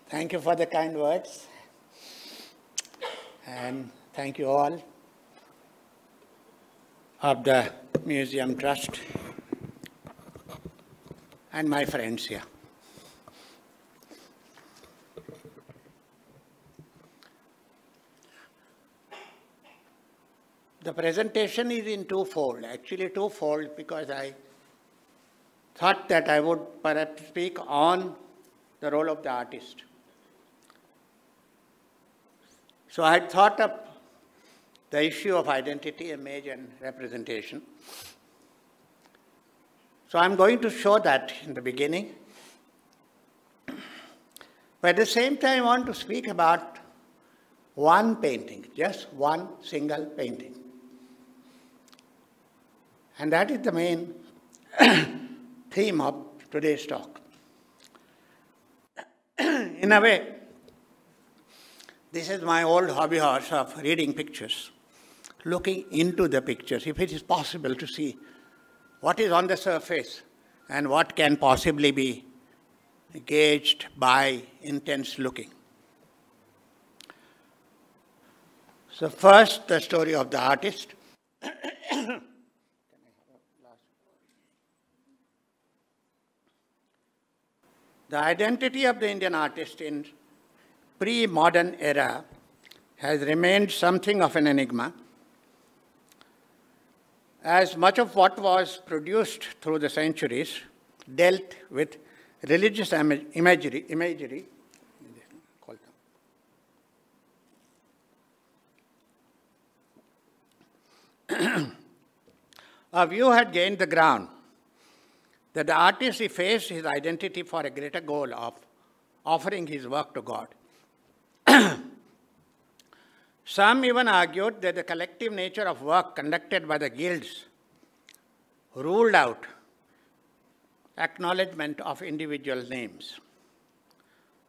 Thank you for the kind words, and thank you all of the Museum Trust and my friends here. The presentation is in twofold, actually twofold, because I thought that I would perhaps speak on the role of the artist. So I had thought up the issue of identity, image, and representation. So I'm going to show that in the beginning. But at the same time, I want to speak about one painting, just one single painting. And that is the main theme of today's talk. In a way, this is my old hobby horse of reading pictures, looking into the pictures, if it is possible to see what is on the surface and what can possibly be gauged by intense looking. So first, the story of the artist. The identity of the Indian artist in pre-modern era has remained something of an enigma, as much of what was produced through the centuries dealt with religious imagery. A view had gained the ground that the artist effaced his identity for a greater goal of offering his work to God. Some even argued that the collective nature of work conducted by the guilds ruled out acknowledgement of individual names.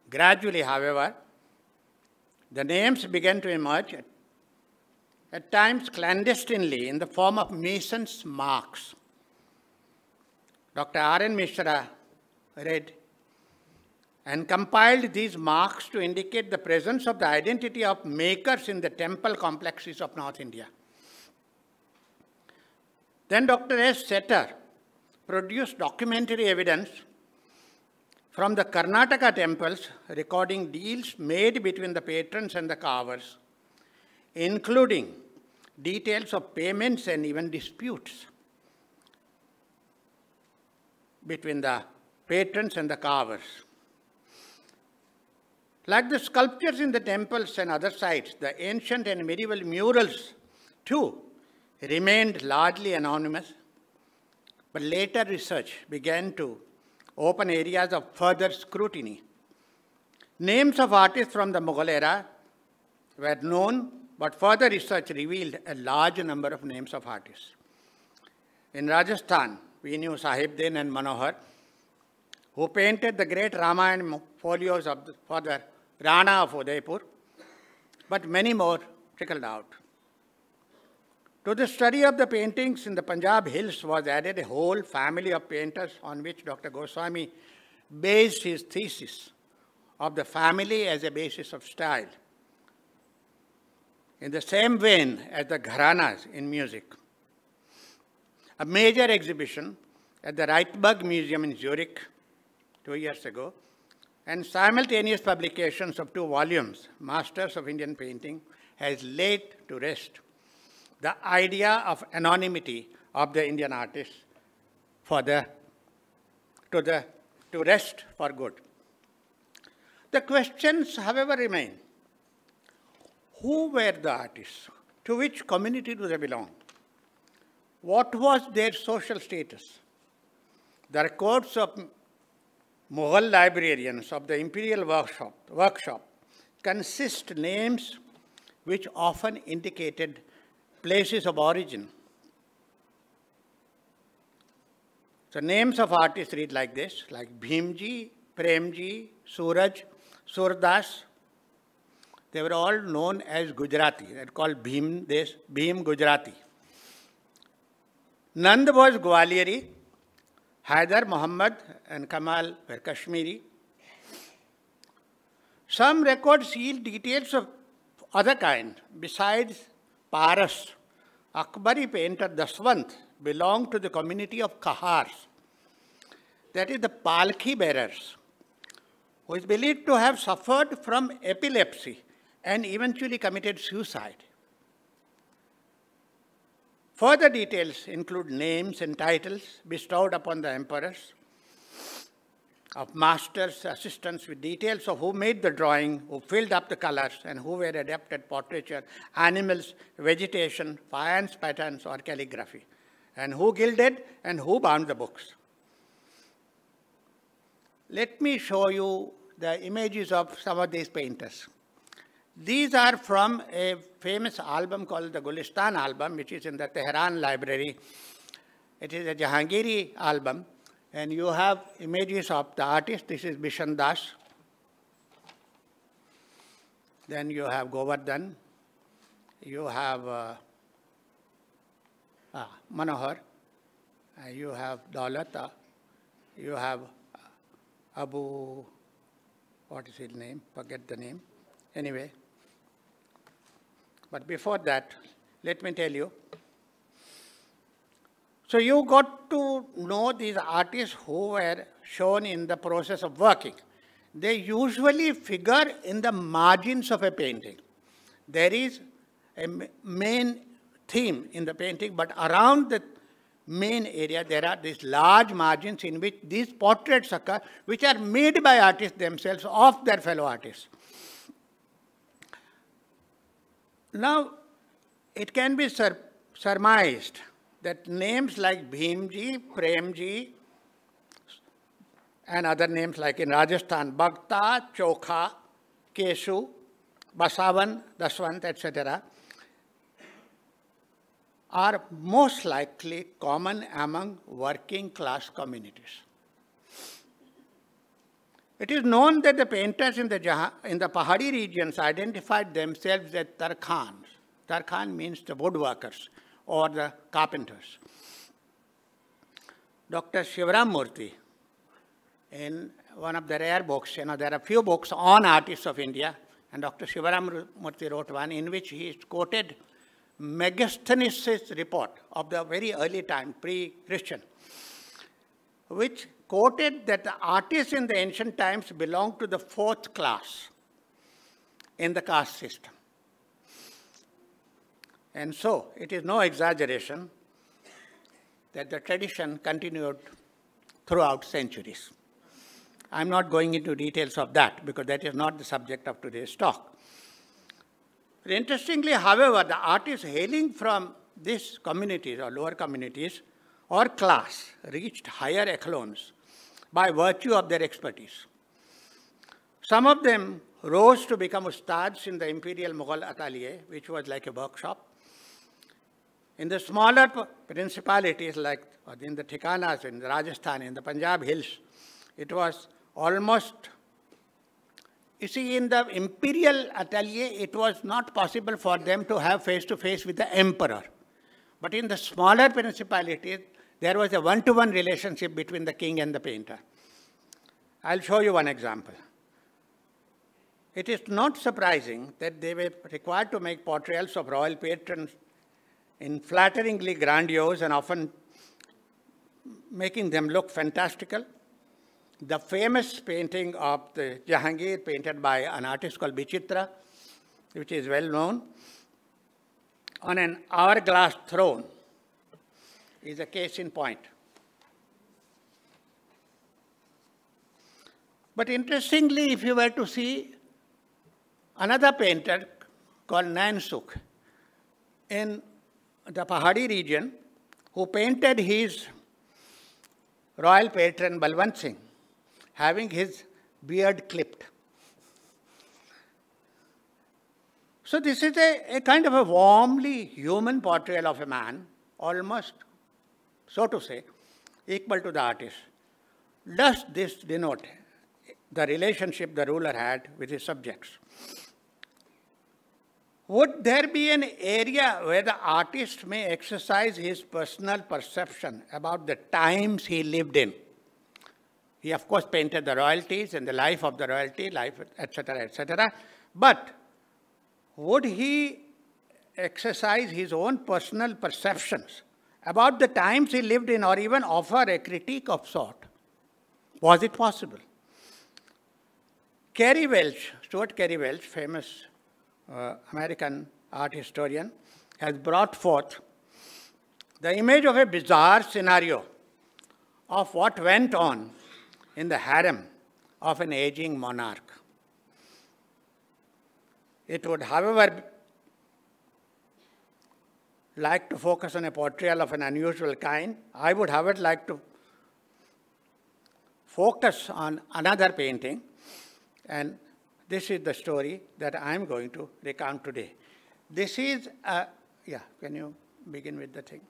Gradually, however, the names began to emerge, at times clandestinely, in the form of Mason's marks. Dr. R.N. Mishra read and compiled these marks to indicate the presence of the identity of makers in the temple complexes of North India. Then Dr. S. Setter produced documentary evidence from the Karnataka temples recording deals made between the patrons and the carvers, including details of payments and even disputes between the patrons and the carvers. Like the sculptures in the temples and other sites, the ancient and medieval murals, too, remained largely anonymous, but later research began to open areas of further scrutiny. Names of artists from the Mughal era were known, but further research revealed a large number of names of artists. In Rajasthan, we knew Sahibdin and Manohar, who painted the great Ramayana folios for the Rana of Udaipur, but many more trickled out. To the study of the paintings in the Punjab hills was added a whole family of painters on which Dr. Goswami based his thesis of the family as a basis of style, in the same vein as the gharanas in music. A major exhibition at the Reitberg Museum in Zurich 2 years ago, and simultaneous publications of 2 volumes, Masters of Indian Painting, has laid to rest the idea of anonymity of the Indian artists to rest for good. The questions, however, remain. Who were the artists? To which community do they belong? What was their social status? The records of Mughal librarians of the Imperial Workshop consist names which often indicated places of origin. So names of artists read like this, like Bhimji, Premji, Suraj, Surdas. They were all known as Gujarati. They're called Bhim Gujarati. Nand was Gwaliari, Haider Muhammad and Kamal were Kashmiri. Some records yield details of other kind. Besides Paras, Akbari painter Daswant belonged to the community of Kahars, that is the Palki bearers, who is believed to have suffered from epilepsy and eventually committed suicide. Further details include names and titles bestowed upon the emperors, of masters, assistants, with details of who made the drawing, who filled up the colors, and who were adept at portraiture, animals, vegetation, faience patterns, or calligraphy, and who gilded and who bound the books. Let me show you the images of some of these painters. These are from a famous album called the Gulistan album, which is in the Tehran library. It is a Jahangiri album, and you have images of the artist. This is Bishan Das. Then you have Govardhan. You have Manohar. You have Daulata. You have Abu, what is his name? Forget the name. Anyway. But before that, let me tell you. So you got to know these artists who were shown in the process of working. They usually figure in the margins of a painting. There is a main theme in the painting, but around the main area there are these large margins in which these portraits occur, which are made by artists themselves of their fellow artists. Now, it can be surmised that names like Bhimji, Premji, and other names like in Rajasthan, Bhakta, Chokha, Keshu, Basavan, Daswant, etc., are most likely common among working class communities. It is known that the painters in the Pahari regions identified themselves as Tarkhans. Tarkhan means the woodworkers or the carpenters. Dr. Shivaram Murthy, in one of the rare books, there are few books on artists of India, and Dr. Shivaram Murthy wrote one in which he quoted Megasthenes' report of the very early time, pre-Christian, which quoted that the artists in the ancient times belonged to the fourth class in the caste system. And so, it is no exaggeration that the tradition continued throughout centuries. I'm not going into details of that because that is not the subject of today's talk. Interestingly, however, the artists hailing from these communities or lower communities or class reached higher echelons by virtue of their expertise. Some of them rose to become ustads in the imperial Mughal atelier, which was like a workshop. In the smaller principalities, like in the Thikanas, in Rajasthan, in the Punjab hills, it was almost, you see, in the imperial atelier, it was not possible for them to have face-to-face with the emperor. But in the smaller principalities, there was a one-to-one relationship between the king and the painter. I'll show you one example. It is not surprising that they were required to make portrayals of royal patrons in flatteringly grandiose and often making them look fantastical. The famous painting of the Jahangir, painted by an artist called Bichitra, which is well known, on an hourglass throne, is a case in point. But interestingly, if you were to see another painter called Nansukh in the Pahari region, who painted his royal patron Balwant Singh, having his beard clipped. So this is a kind of a warmly human portrayal of a man, almost, so to say, equal to the artist. Does this denote the relationship the ruler had with his subjects? Would there be an area where the artist may exercise his personal perception about the times he lived in? He, of course, painted the royalties and the life of the royalty, life, etc., etc. But would he exercise his own personal perceptions about the times he lived in, or even offer a critique of sort? Was it possible? Cary Welch, Stuart Cary Welch, famous American art historian, has brought forth the image of a bizarre scenario of what went on in the harem of an aging monarch. It would, however, like to focus on a portrayal of an unusual kind. I would, however, like to focus on another painting, and this is the story that I am going to recount today. This is, yeah, can you begin with the thing?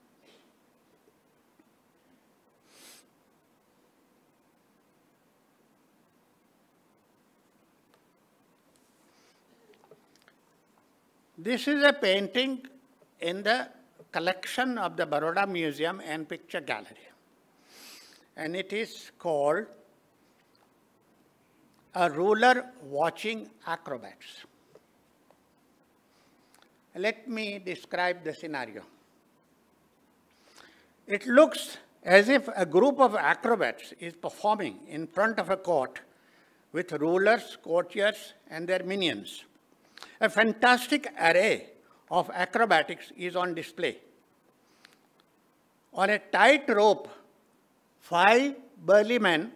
This is a painting in the collection of the Baroda Museum and Picture Gallery. And it is called A Ruler Watching Acrobats. Let me describe the scenario. It looks as if a group of acrobats is performing in front of a court with rulers, courtiers, and their minions. A fantastic array of acrobatics is on display. On a tight rope, 5 burly men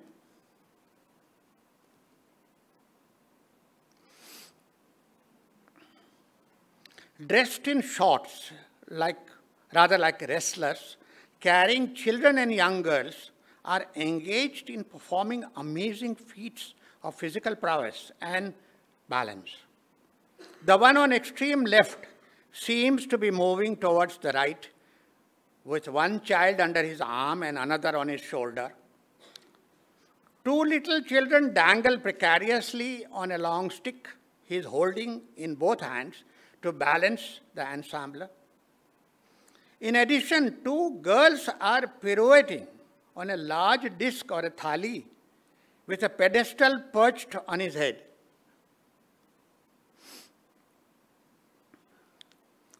dressed in shorts, rather like wrestlers, carrying children and young girls, are engaged in performing amazing feats of physical prowess and balance. The one on extreme left seems to be moving towards the right, with one child under his arm and another on his shoulder. 2 little children dangle precariously on a long stick he is holding in both hands to balance the ensemble. In addition, 2 girls are pirouetting on a large disc or a thali with a pedestal perched on his head.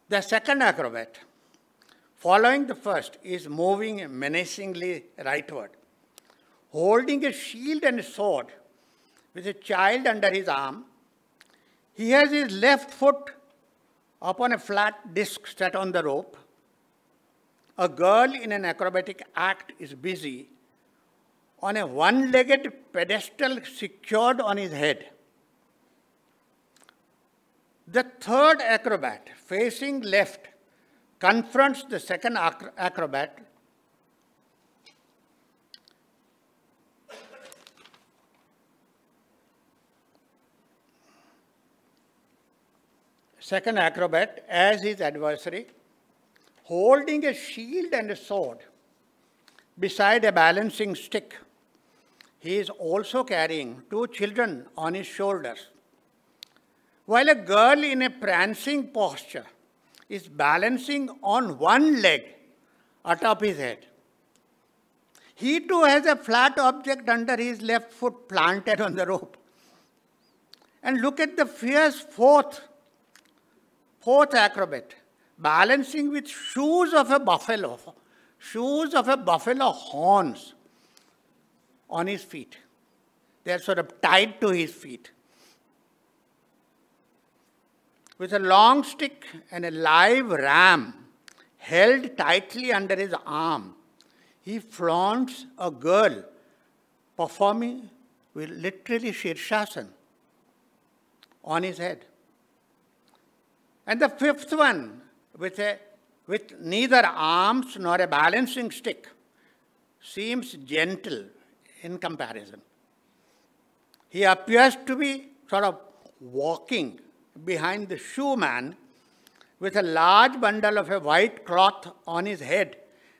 The second acrobat, following the first, is moving menacingly rightward, holding a shield and a sword with a child under his arm. He has his left foot upon a flat disc set on the rope. A girl in an acrobatic act is busy on a one-legged pedestal secured on his head. The third acrobat, facing left, confronts the second acrobat as his adversary, holding a shield and a sword beside a balancing stick. He is also carrying 2 children on his shoulders, while a girl in a prancing posture is balancing on one leg atop his head. He too has a flat object under his left foot planted on the rope. And look at the fierce fourth acrobat, balancing with shoes of a buffalo horns on his feet. They are sort of tied to his feet. With a long stick and a live ram held tightly under his arm, he flaunts a girl performing with literally Shirshasana on his head. And the fifth one, with neither arms nor a balancing stick, seems gentle in comparison. He appears to be sort of walking behind the shoe man with a large bundle of a white cloth on his head,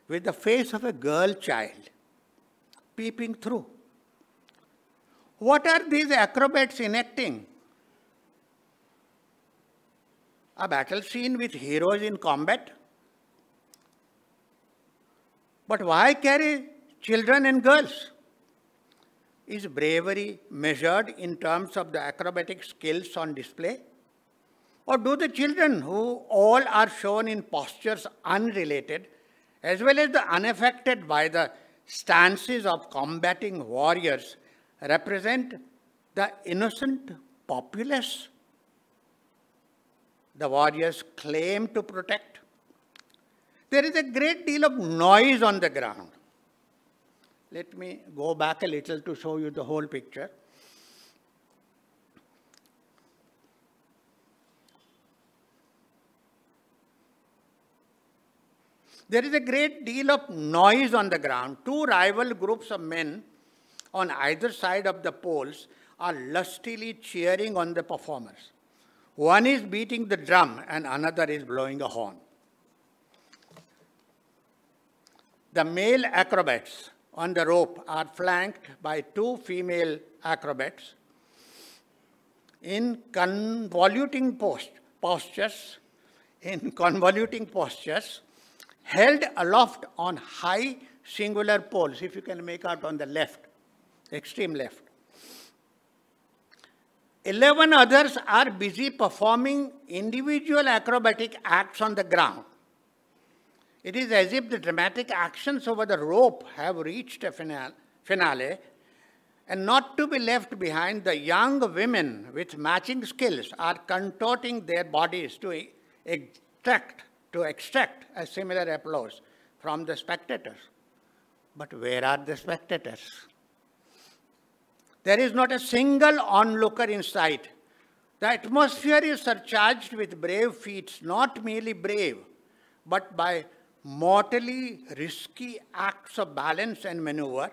with the face of a girl child peeping through. What are these acrobats enacting? A battle scene with heroes in combat? But why carry children and girls? Is bravery measured in terms of the acrobatic skills on display? Or do the children, who all are shown in postures unrelated, as well as the unaffected by the stances of combating warriors, represent the innocent populace the warriors claim to protect? There is a great deal of noise on the ground. Let me go back a little to show you the whole picture. There is a great deal of noise on the ground. Two rival groups of men on either side of the poles are lustily cheering on the performers. One is beating the drum and another is blowing a horn. The male acrobats on the rope are flanked by two female acrobats in convoluting postures, held aloft on high singular poles, if you can make out on the left, extreme left. 11 others are busy performing individual acrobatic acts on the ground. It is as if the dramatic actions over the rope have reached a finale, and not to be left behind, the young women with matching skills are contorting their bodies to extract a similar applause from the spectators. But where are the spectators? There is not a single onlooker in sight. The atmosphere is surcharged with brave feats, not merely brave, but by mortally risky acts of balance and maneuver.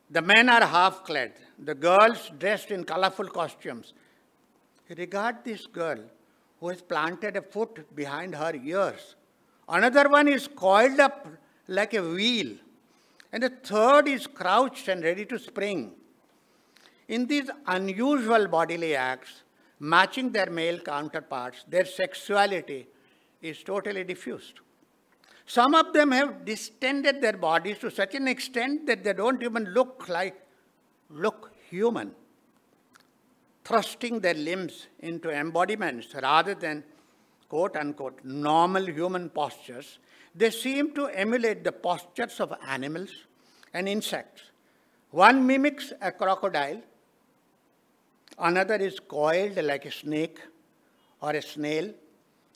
The men are half-clad, the girls dressed in colorful costumes. Regard this girl who has planted a foot behind her ears. Another one is coiled up like a wheel, and the third is crouched and ready to spring. In these unusual bodily acts, matching their male counterparts, their sexuality is totally diffused. Some of them have distended their bodies to such an extent that they don't even look human, thrusting their limbs into embodiments rather than quote-unquote normal human postures. They seem to emulate the postures of animals and insects. One mimics a crocodile, another is coiled like a snake or a snail,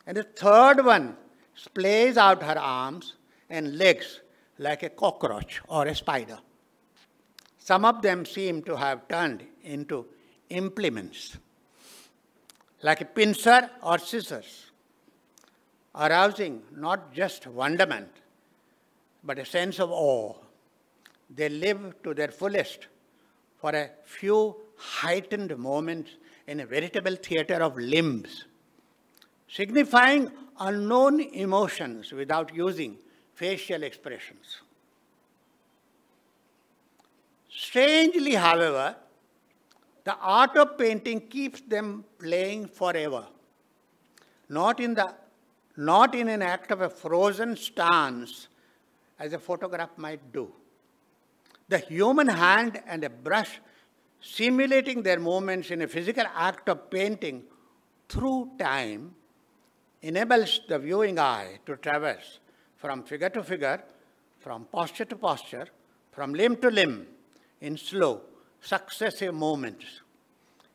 and the third one splays out her arms and legs like a cockroach or a spider. Some of them seem to have turned into implements, like a pincer or scissors, arousing not just wonderment, but a sense of awe. They live to their fullest for a few heightened moments in a veritable theater of limbs, signifying unknown emotions without using facial expressions. Strangely, however, the art of painting keeps them playing forever, not in an act of a frozen stance as a photograph might do. The human hand and a brush simulating their movements in a physical act of painting through time enables the viewing eye to traverse from figure to figure, from posture to posture, from limb to limb, in slow, successive movements.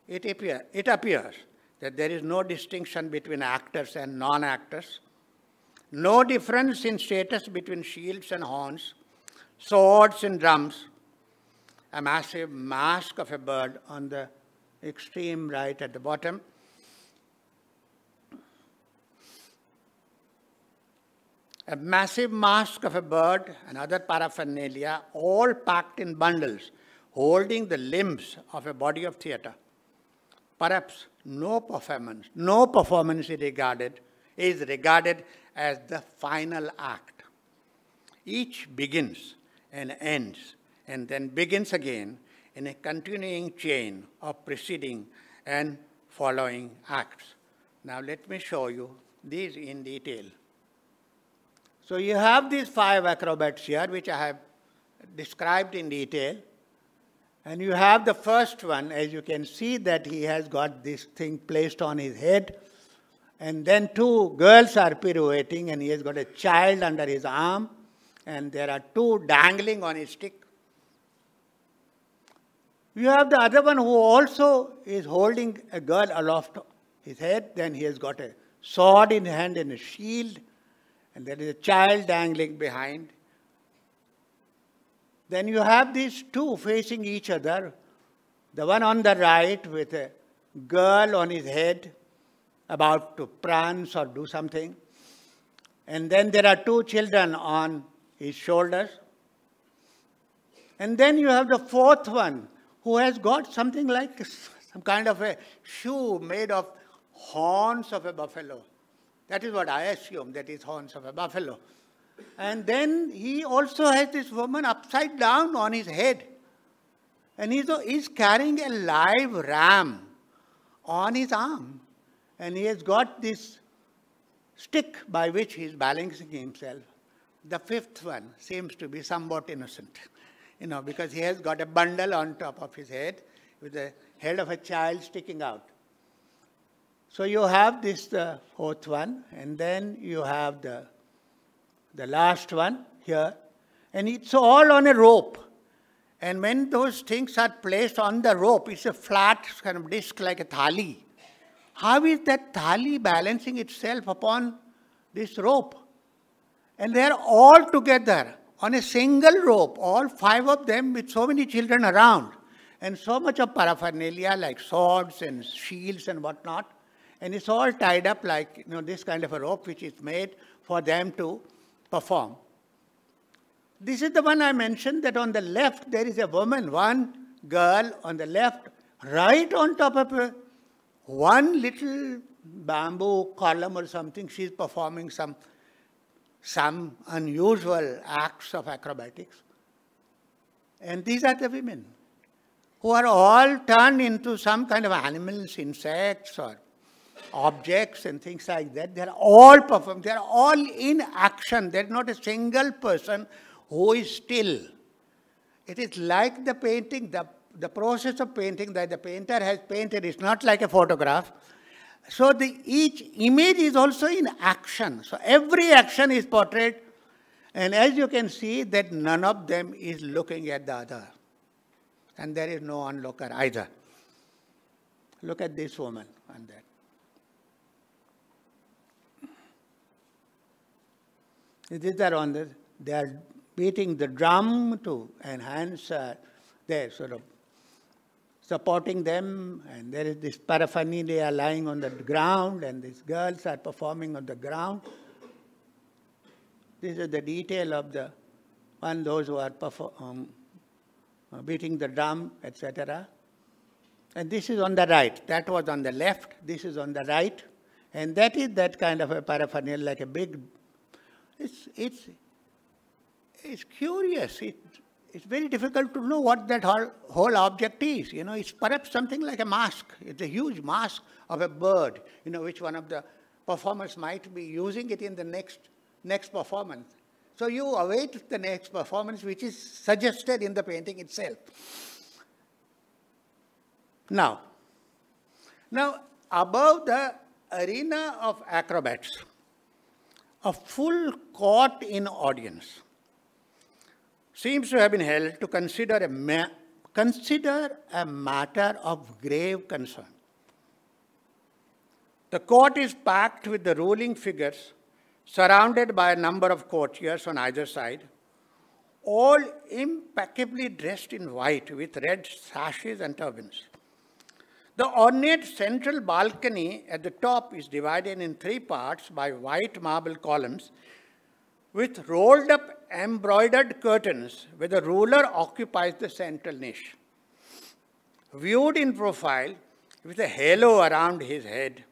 It appears that there is no distinction between actors and non-actors, no difference in status between shields and horns, swords and drums. A massive mask of a bird on the extreme right at the bottom. A massive mask of a bird and other paraphernalia, all packed in bundles, holding the limbs of a body of theater. Perhaps no performance is regarded as the final act. Each begins and ends, and then begins again in a continuing chain of preceding and following acts. Now let me show you these in detail. So you have these 5 acrobats here, which I have described in detail. And you have the first one, as you can see that he has got this thing placed on his head. And then two girls are pirouetting and he has got a child under his arm. And there are two dangling on his stick. You have the other one who also is holding a girl aloft his head. Then he has got a sword in hand and a shield. And there is a child dangling behind. Then you have these two facing each other. The one on the right with a girl on his head about to prance or do something. And then there are two children on his shoulders. And then you have the fourth one who has got something like some kind of a shoe made of horns of a buffalo. That is what I assume, that is horns of a buffalo. And then he also has this woman upside down on his head. And he's carrying a live ram on his arm. And he has got this stick by which he is balancing himself. The fifth one seems to be somewhat innocent, because he has got a bundle on top of his head with the head of a child sticking out. So you have this, the fourth one, and then you have the last one here. And it's all on a rope. And when those things are placed on the rope, it's a flat kind of disc like a thali. How is that thali balancing itself upon this rope? And they are all together on a single rope, all five of them with so many children around. And so much of paraphernalia like swords and shields and whatnot. And it's all tied up like this kind of a rope which is made for them to perform. This is the one I mentioned, that on the left there is a woman, one girl on the left, right on top of one little bamboo column or something. She's performing some unusual acts of acrobatics. And these are the women who are all turned into some kind of animals, insects or objects and things like that. They are all performing. They are all in action. There is not a single person who is still. It is like the painting, the process of painting that the painter has painted is not like a photograph. So each image is also in action. So every action is portrayed. And as you can see that none of them is looking at the other. And there is no onlooker either. Look at this woman and that. These are they are beating the drum and hands there sort of supporting them, and there is this paraphernalia lying on the ground, and these girls are performing on the ground. This is the detail of those who are beating the drum, etc. And this is on the right. That was on the left. This is on the right. And that is that kind of a paraphernalia, like a big... It's curious. It's very difficult to know what that whole object is. It's perhaps something like a mask. It's a huge mask of a bird, which one of the performers might be using it in the next performance. So you await the next performance, which is suggested in the painting itself. Now, above the arena of acrobats, a full court in audience seems to have been held to consider a matter of grave concern. The court is packed with the ruling figures, surrounded by a number of courtiers on either side, all impeccably dressed in white with red sashes and turbans. The ornate central balcony at the top is divided in three parts by white marble columns with rolled up embroidered curtains where the ruler occupies the central niche. Viewed in profile with a halo around his head.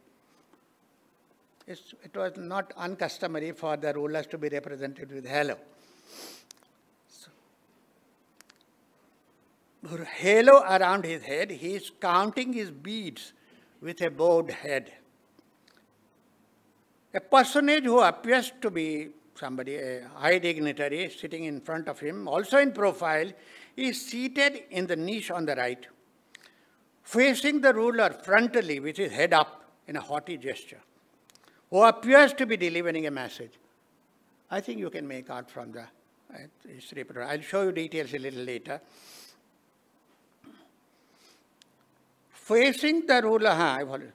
It was not uncustomary for the rulers to be represented with halo. Halo around his head, he is counting his beads with a bowed head. A personage who appears to be somebody, a high dignitary sitting in front of him, also in profile, is seated in the niche on the right, facing the ruler frontally with his head up in a haughty gesture, who appears to be delivering a message. I think you can make out from the history. I'll show you details a little later. Facing the ruler,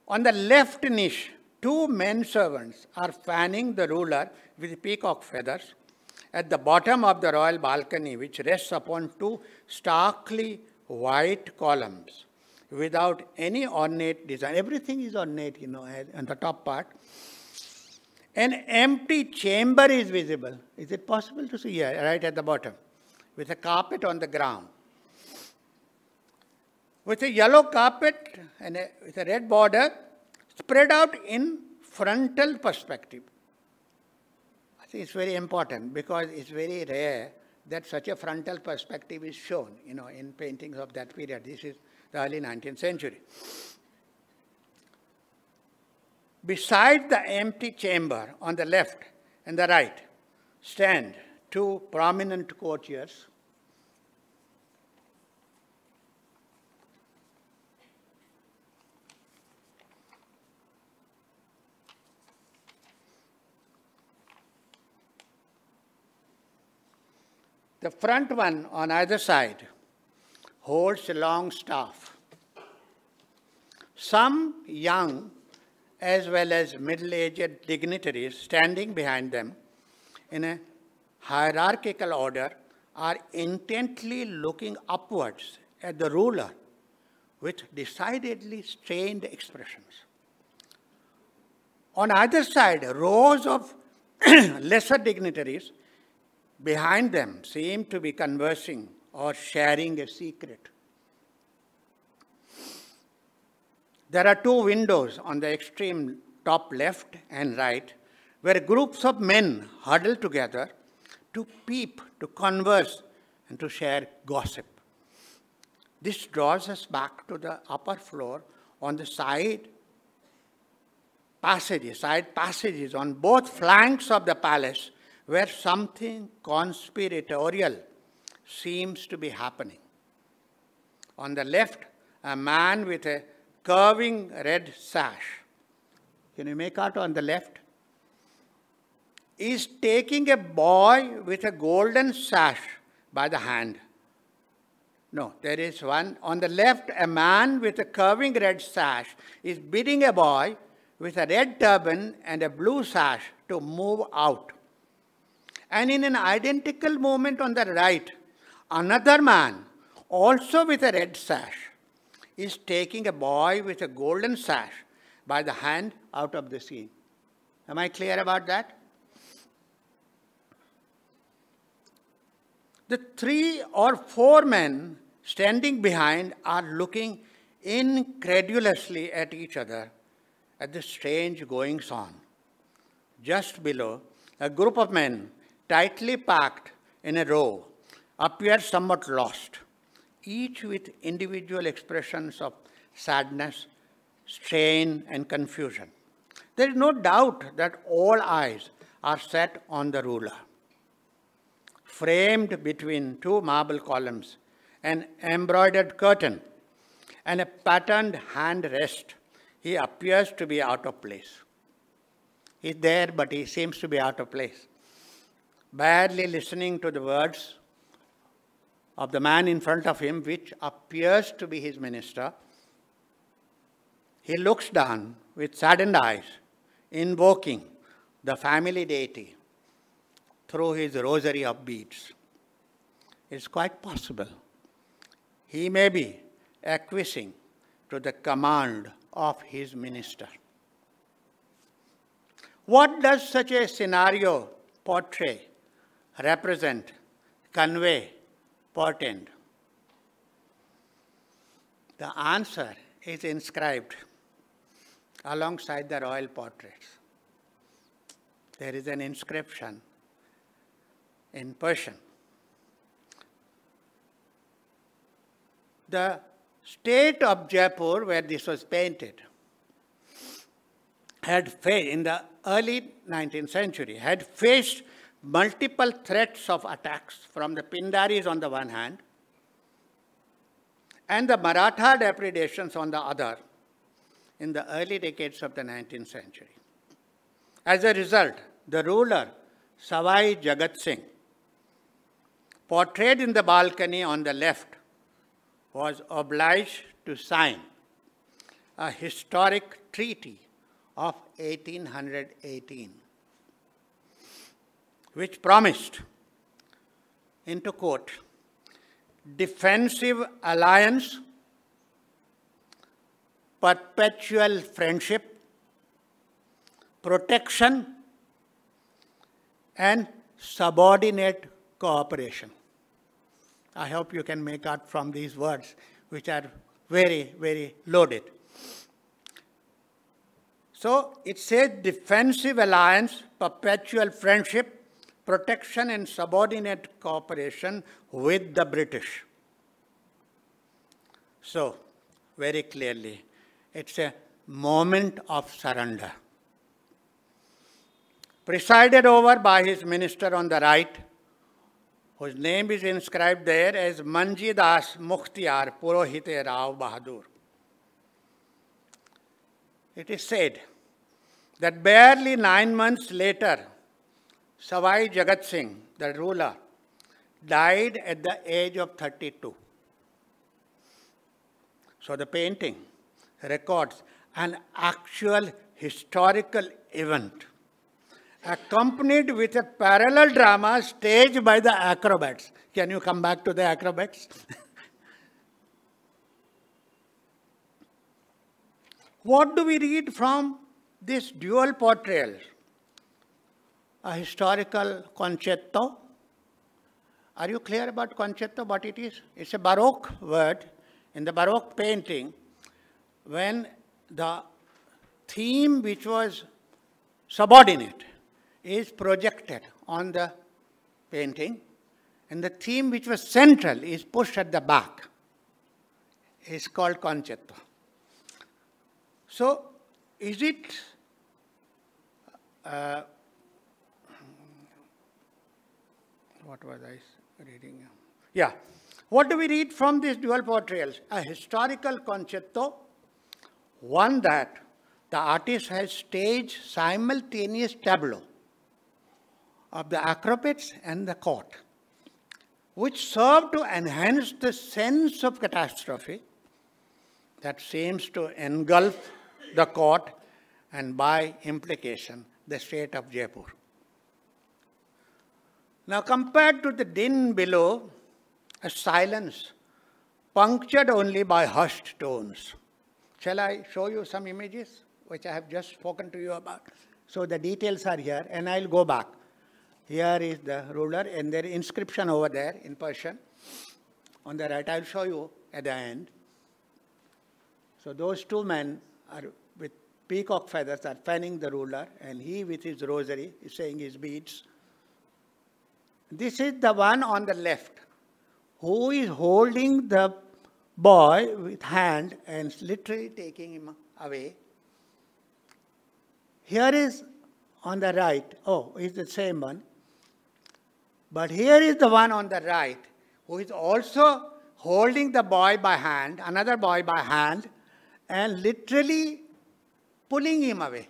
on the left niche, two men servants are fanning the ruler with peacock feathers at the bottom of the royal balcony, which rests upon two starkly white columns without any ornate design. Everything is ornate, on the top part. An empty chamber is visible. Is it possible to see here, right at the bottom, with a carpet on the ground? With a yellow carpet and with a red border spread out in frontal perspective. I think it's very important because it's very rare that such a frontal perspective is shown, in paintings of that period. This is the early 19th century. Beside the empty chamber on the left and the right stand two prominent courtiers. The front one on either side holds a long staff. Some young as well as middle-aged dignitaries standing behind them in a hierarchical order are intently looking upwards at the ruler with decidedly strained expressions. On either side, rows of lesser dignitaries behind them seem to be conversing or sharing a secret. There are two windows on the extreme top left and right where groups of men huddle together to peep, to converse, and to share gossip. This draws us back to the upper floor on the side passages on both flanks of the palace where something conspiratorial seems to be happening. On the left, a man with a curving red sash, can you make out on the left, is taking a boy with a golden sash by the hand. No, there is one. On the left, a man with a curving red sash is bidding a boy with a red turban and a blue sash to move out. And in an identical moment on the right, another man, also with a red sash, is taking a boy with a golden sash by the hand out of the scene. Am I clear about that? The 3 or 4 men standing behind are looking incredulously at each other at the strange goings-on. Just below, a group of men, tightly packed in a row, appear somewhat lost, each with individual expressions of sadness, strain, and confusion. There is no doubt that all eyes are set on the ruler. Framed between 2 marble columns, an embroidered curtain, and a patterned hand rest, he appears to be out of place. He's there, but he seems to be out of place. Barely listening to the words of the man in front of him, which appears to be his minister, he looks down with saddened eyes, invoking the family deity through his rosary of beads. It's quite possible he may be acquiescing to the command of his minister. What does such a scenario portray, represent, convey, portend? The answer is inscribed alongside the royal portraits. There is an inscription in Persian. The state of Jaipur, where this was painted, had faced, in the early 19th century had faced multiple threats of attacks from the Pindaris on the one hand and the Maratha depredations on the other in the early decades of the 19th century. As a result, the ruler, Savai Jagat Singh, portrayed in the balcony on the left, was obliged to sign a historic treaty of 1818, which promised, into quote, defensive alliance, perpetual friendship, protection, and subordinate cooperation. I hope you can make out from these words, which are very, very loaded. So it says defensive alliance, perpetual friendship, protection, and subordinate cooperation with the British. So, very clearly, it's a moment of surrender. Presided over by his minister on the right, whose name is inscribed there as Manjidas Mukhtiar Purohite Rao Bahadur. It is said that barely 9 months later, Savai Jagat Singh, the ruler, died at the age of 32. So the painting records an actual historical event accompanied with a parallel drama staged by the acrobats. Can you come back to the acrobats? What do we read from this dual portrayal? A historical concetto. Are you clear about concetto, what it is? It's a Baroque word. In the Baroque painting, when the theme which was subordinate is projected on the painting, and the theme which was central is pushed at the back, is called concetto. So, is it what was I reading? Yeah. What do we read from these dual portrayals? A historical concetto, one that the artist has staged simultaneous tableau of the acrobats and the court, which serve to enhance the sense of catastrophe that seems to engulf the court and by implication the state of Jaipur. Now compared to the din below, a silence punctured only by hushed tones. Shall I show you some images which I have just spoken to you about? So the details are here, and I'll go back. Here is the ruler, and there is inscription over there in Persian. On the right, I'll show you at the end. So those two men are with peacock feathers are fanning the ruler, and he with his rosary is saying his beads. This is the one on the left, who is holding the boy with hand and literally taking him away. Here is on the right, oh, it's the same one. But here is the one on the right, who is also holding the boy by hand, another boy by hand, and literally pulling him away.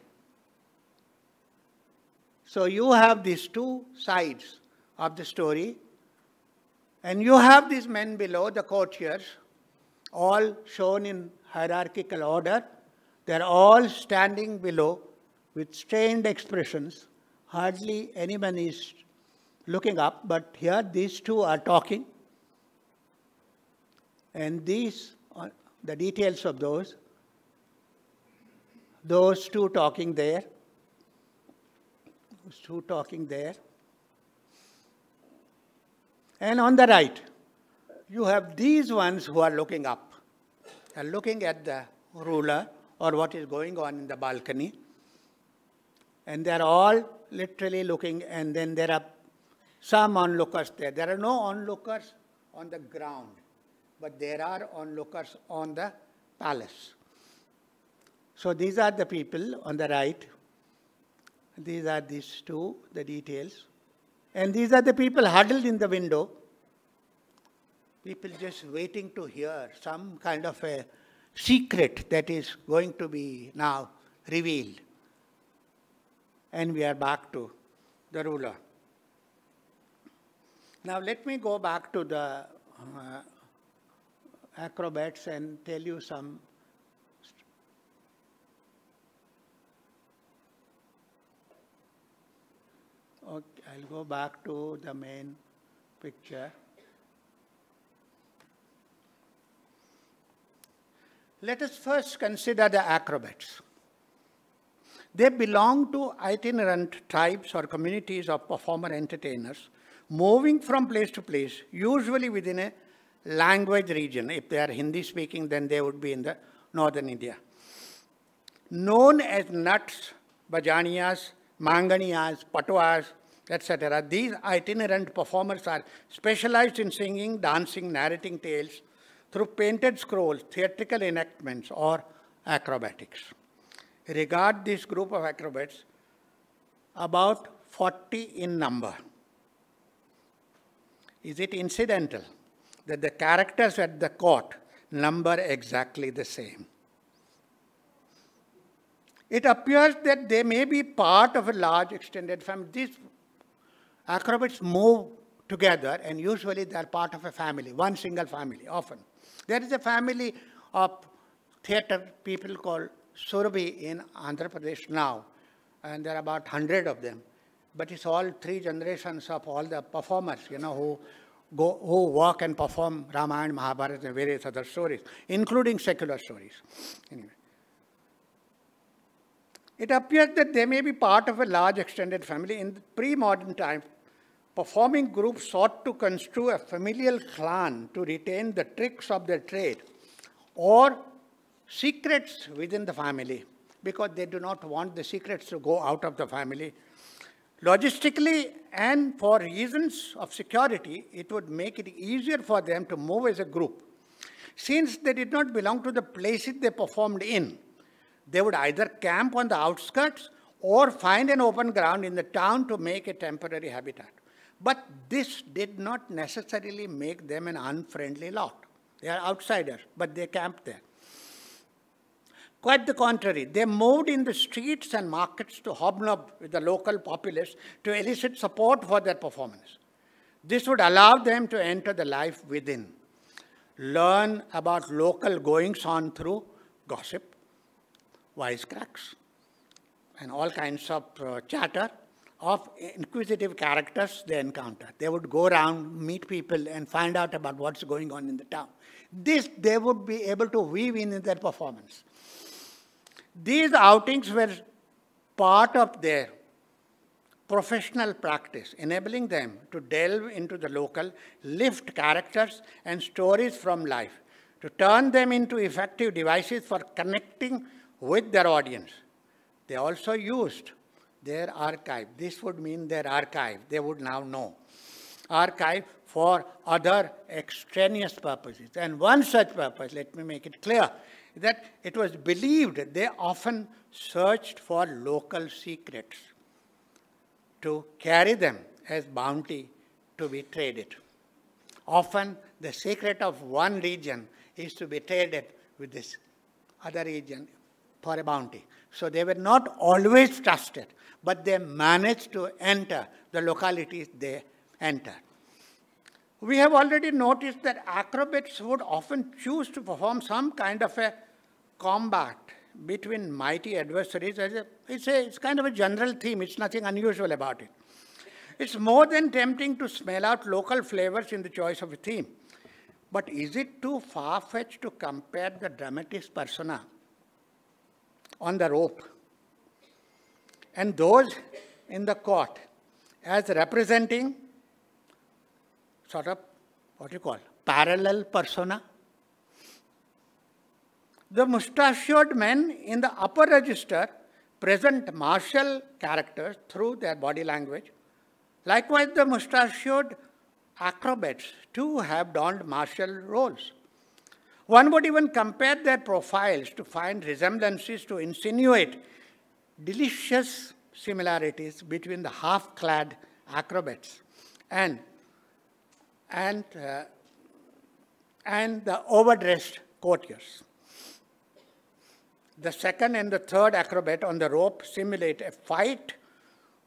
So you have these two sides of the story, and you have these men below, the courtiers, all shown in hierarchical order. They're all standing below with strained expressions. Hardly anyone is looking up, but here these two are talking. And these are the details of those two talking there, those two talking there. And on the right, you have these ones who are looking up, are looking at the ruler or what is going on in the balcony. And they're all literally looking, and then there are some onlookers there. There are no onlookers on the ground, but there are onlookers on the palace. So these are the people on the right. These are these two, the details. And these are the people huddled in the window. People just waiting to hear some kind of a secret that is going to be now revealed. And we are back to the ruler. Now let me go back to the acrobats and tell you some. Okay, I'll go back to the main picture. Let us first consider the acrobats. They belong to itinerant tribes or communities of performer entertainers moving from place to place, usually within a language region. If they are Hindi speaking, then they would be in the northern India. Known as Nuts, Bajaniyas, Manganiyas, Patuas, etc. These itinerant performers are specialized in singing, dancing, narrating tales through painted scrolls, theatrical enactments, or acrobatics. Regard this group of acrobats about 40 in number. Is it incidental that the characters at the court number exactly the same? It appears that they may be part of a large extended family. These acrobats move together, and usually they are part of a family, one single family, often. There is a family of theatre people called Surabhi in Andhra Pradesh now, and there are about 100 of them. But it's all three generations of all the performers, who work and perform Ramayana, Mahabharata, and various other stories, including secular stories. Anyway. It appears that they may be part of a large extended family. In the pre-modern time, performing groups sought to construe a familial clan to retain the tricks of their trade or secrets within the family, because they do not want the secrets to go out of the family. Logistically and for reasons of security, it would make it easier for them to move as a group. Since they did not belong to the places they performed in, they would either camp on the outskirts or find an open ground in the town to make a temporary habitat. But this did not necessarily make them an unfriendly lot. They are outsiders, but they camped there. Quite the contrary, they moved in the streets and markets to hobnob with the local populace to elicit support for their performance. This would allow them to enter the life within, learn about local goings-on through gossip, wisecracks, and all kinds of chatter of inquisitive characters they encounter. They would go around, meet people, and find out about what's going on in the town. This they would be able to weave in their performance. These outings were part of their professional practice, enabling them to delve into the local, lift characters and stories from life, to turn them into effective devices for connecting with their audience. They also used their archive. This would mean their archive. They would now know. Archive for other extraneous purposes. And one such purpose, let me make it clear, that it was believed they often searched for local secrets to carry them as bounty to be traded. Often the secret of one region is to be traded with this other region for a bounty. So they were not always trusted, but they managed to enter the localities they entered. We have already noticed that acrobats would often choose to perform some kind of a combat between mighty adversaries. It's kind of a general theme. It's nothing unusual about it. It's more than tempting to smell out local flavors in the choice of a theme. But is it too far-fetched to compare the dramatis persona on the rope and those in the court as representing sort of, parallel persona? The mustachioed men in the upper register present martial characters through their body language. Likewise, the mustachioed acrobats too have donned martial roles. One would even compare their profiles to find resemblances to insinuate delicious similarities between the half-clad acrobats and the overdressed courtiers. The second and the third acrobat on the rope simulate a fight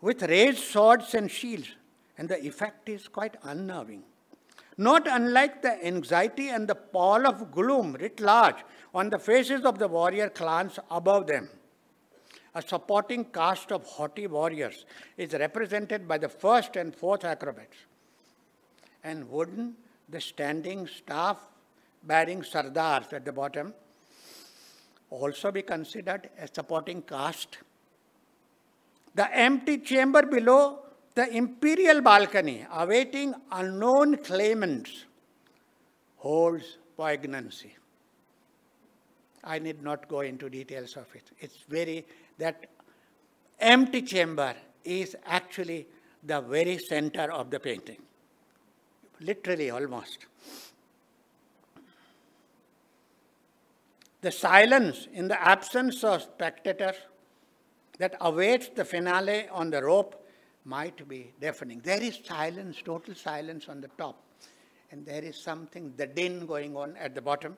with raised swords and shields, and the effect is quite unnerving. Not unlike the anxiety and the pall of gloom writ large on the faces of the warrior clans above them. A supporting caste of haughty warriors is represented by the first and fourth acrobats. And wouldn't the standing staff-bearing sardars at the bottom also be considered a supporting caste? The empty chamber below the imperial balcony, awaiting unknown claimants, holds poignancy. I need not go into details of it. That empty chamber is actually the very center of the painting. Literally, almost. The silence in the absence of spectators that awaits the finale on the rope might be deafening. There is silence, total silence on the top. And there is something, the din going on at the bottom.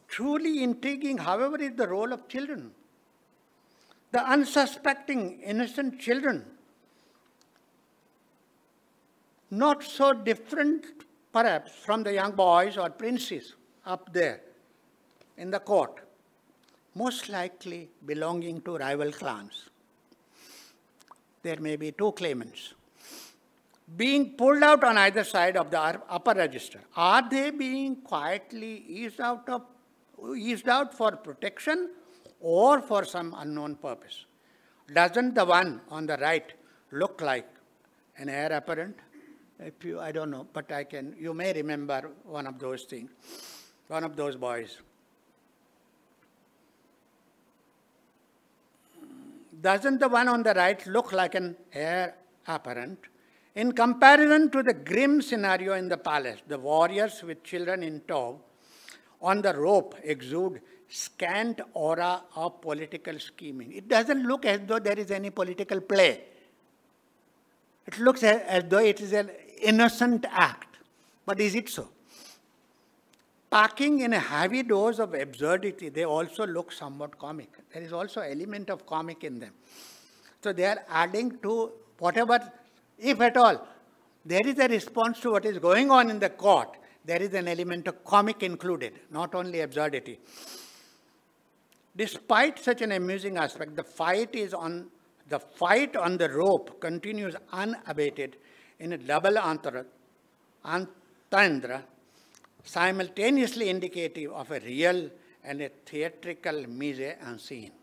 Truly intriguing, however, is the role of children. The unsuspecting, innocent children. Not so different, perhaps, from the young boys or princes up there in the court. Most likely belonging to rival clans. There may be two claimants being pulled out on either side of the upper register. Are they being quietly eased out for protection or for some unknown purpose? Doesn't the one on the right look like an heir apparent? I don't know, but you may remember one of those things, one of those boys. Doesn't the one on the right look like an heir apparent? In comparison to the grim scenario in the palace, the warriors with children in tow on the rope exude scant aura of political scheming. It doesn't look as though there is any political play. It looks as though it is an innocent act. But is it so? Packing in a heavy dose of absurdity, they also look somewhat comic. There is also an element of comic in them. So they are adding to whatever, if at all, there is a response to what is going on in the court. There is an element of comic included, not only absurdity. Despite such an amusing aspect, the fight on the rope continues unabated in a double entendre, simultaneously indicative of a real and a theatrical mise-en-scene.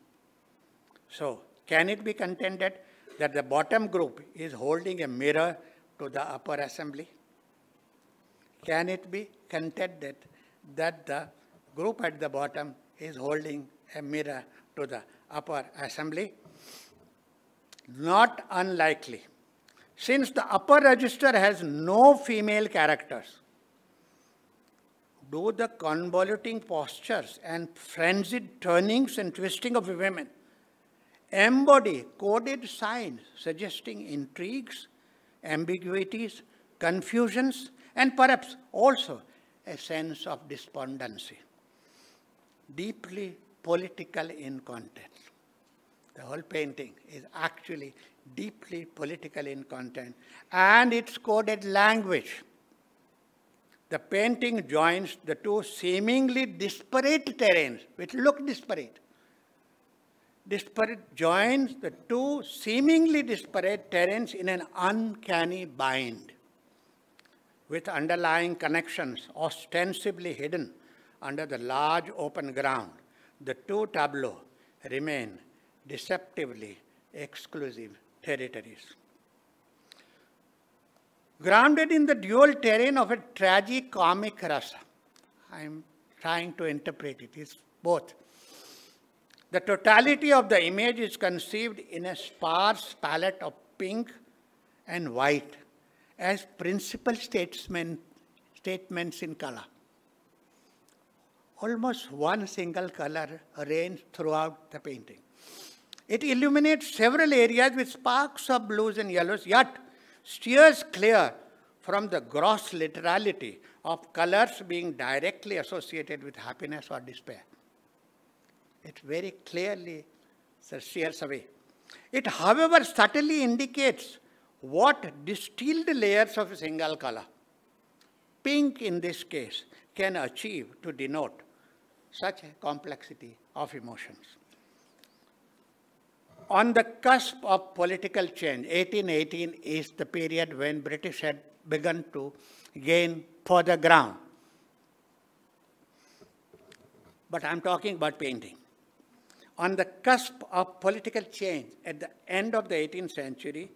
So, can it be contended that the bottom group is holding a mirror to the upper assembly? Can it be contended that the group at the bottom is holding a mirror to the upper assembly? Not unlikely, since the upper register has no female characters. Do the convoluting postures and frenzied turnings and twisting of women embody coded signs suggesting intrigues, ambiguities, confusions, and perhaps also a sense of despondency? Deeply political in content. The whole painting is actually deeply political in content, and its coded language. The painting joins the two seemingly disparate terrains, which look disparate. Joins the two seemingly disparate terrains in an uncanny bind, with underlying connections ostensibly hidden under the large open ground. The two tableaux remain deceptively exclusive territories. Grounded in the dual terrain of a tragic-comic rasa. I am trying to interpret it. It's both. The totality of the image is conceived in a sparse palette of pink and white as principal statements in color. Almost one single color reigns throughout the painting. It illuminates several areas with sparks of blues and yellows, yet steers clear from the gross literality of colors being directly associated with happiness or despair. It very clearly steers away. It, however, subtly indicates what distilled layers of a single color, pink in this case, can achieve to denote such a complexity of emotions. On the cusp of political change, 1818 is the period when British had begun to gain further ground. But I'm talking about painting. On the cusp of political change at the end of the 18th century,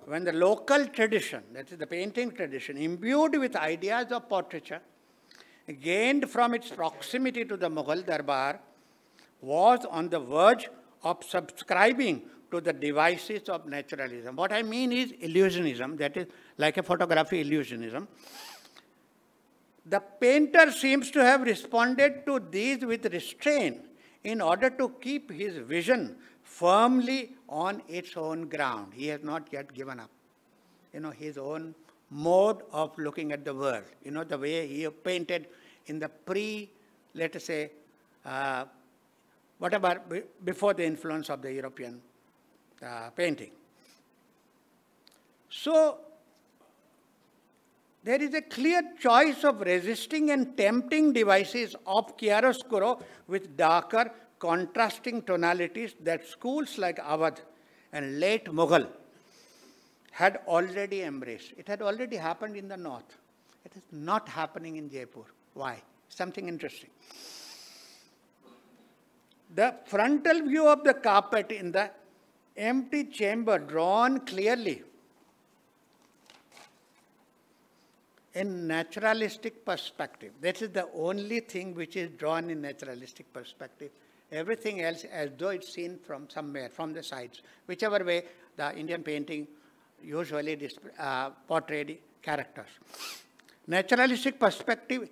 when the local tradition, that is the painting tradition, imbued with ideas of portraiture, gained from its proximity to the Mughal Darbar, was on the verge of subscribing to the devices of naturalism. What I mean is illusionism, that is like a photography illusionism. The painter seems to have responded to these with restraint in order to keep his vision firmly on its own ground. He has not yet given up, his own mode of looking at the world. The way he painted in the let us say, before the influence of the European painting. So, there is a clear choice of resisting and tempting devices of chiaroscuro with darker, contrasting tonalities that schools like Awadh and late Mughal had already embraced. It had already happened in the north. It is not happening in Jaipur. Why? Something interesting. The frontal view of the carpet in the empty chamber drawn clearly in naturalistic perspective. That is the only thing which is drawn in naturalistic perspective. Everything else as though it's seen from somewhere, from the sides. Whichever way the Indian painting usually portrayed characters. Naturalistic perspective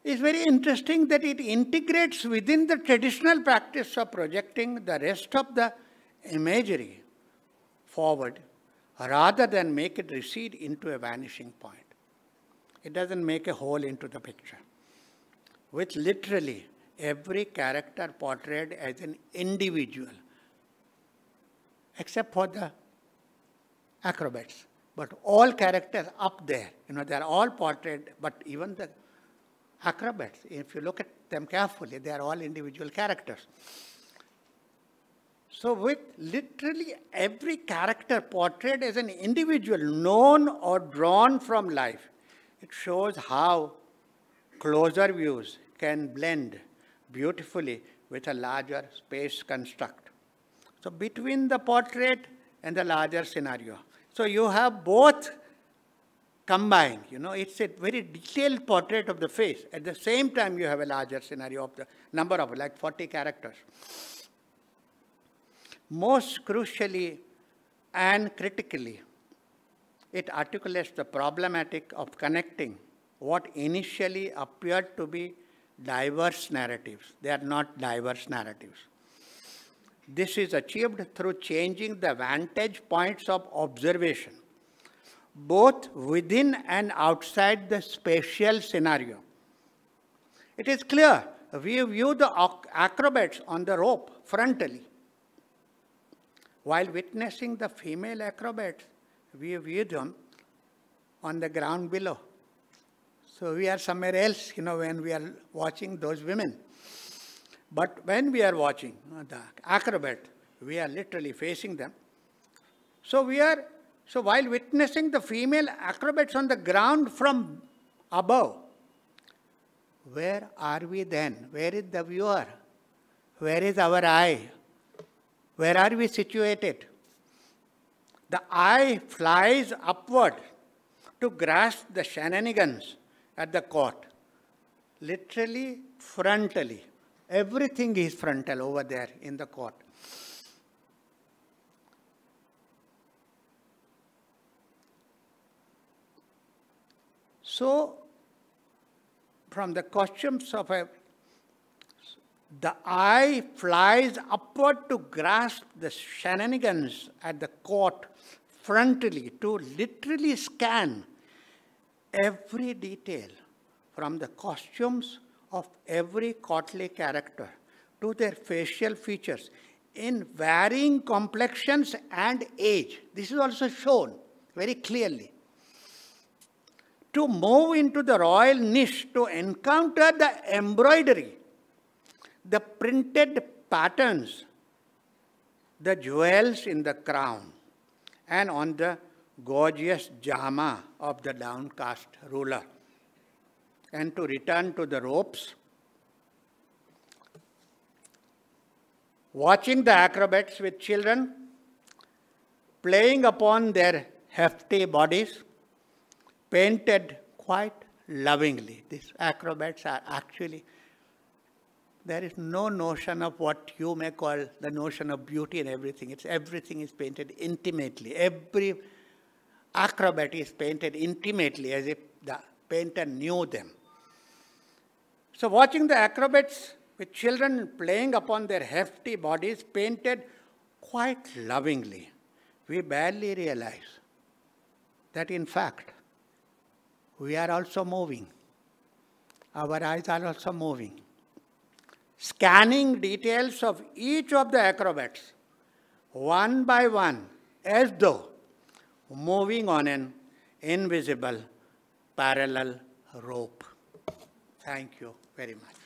is very interesting that it integrates within the traditional practice of projecting the rest of the imagery forward rather than make it recede into a vanishing point. It doesn't make a hole into the picture. With literally every character portrayed as an individual, except for the acrobats. But all characters up there, they are all portrayed, but even the acrobats, if you look at them carefully, they are all individual characters. So with literally every character portrayed as an individual, known or drawn from life, it shows how closer views can blend beautifully with a larger space construct. So between the portrait and the larger scenario. So you have both combined, it's a very detailed portrait of the face. At the same time, you have a larger scenario of the number of like 40 characters. Most crucially and critically, it articulates the problematic of connecting what initially appeared to be diverse narratives. They are not diverse narratives. This is achieved through changing the vantage points of observation, both within and outside the spatial scenario. It is clear we view the acrobats on the rope frontally. While witnessing the female acrobats, we view them on the ground below. So we are somewhere else, when we are watching those women. But when we are watching the acrobat, we are literally facing them. So while witnessing the female acrobats on the ground from above, where are we then? Where is the viewer? Where is our eye? Where are we situated? The eye flies upward to grasp the shenanigans at the court. Literally, frontally. Everything is frontal over there in the court. So, from the costumes of The eye flies upward to grasp the shenanigans at the court frontally, to literally scan every detail from the costumes of every courtly character to their facial features in varying complexions and age. This is also shown very clearly. To move into the royal niche, to encounter the embroidery, the printed patterns, the jewels in the crown, and on the gorgeous jama of the downcast ruler. And to return to the ropes, watching the acrobats with children, playing upon their hefty bodies, painted quite lovingly. These acrobats are actually, there is no notion of what you may call the notion of beauty and everything. Everything is painted intimately. Every acrobat is painted intimately as if the painter knew them. So watching the acrobats with children playing upon their hefty bodies painted quite lovingly, we barely realize that in fact, we are also moving. Our eyes are also moving. Scanning details of each of the acrobats, one by one, as though moving on an invisible parallel rope. Thank you very much.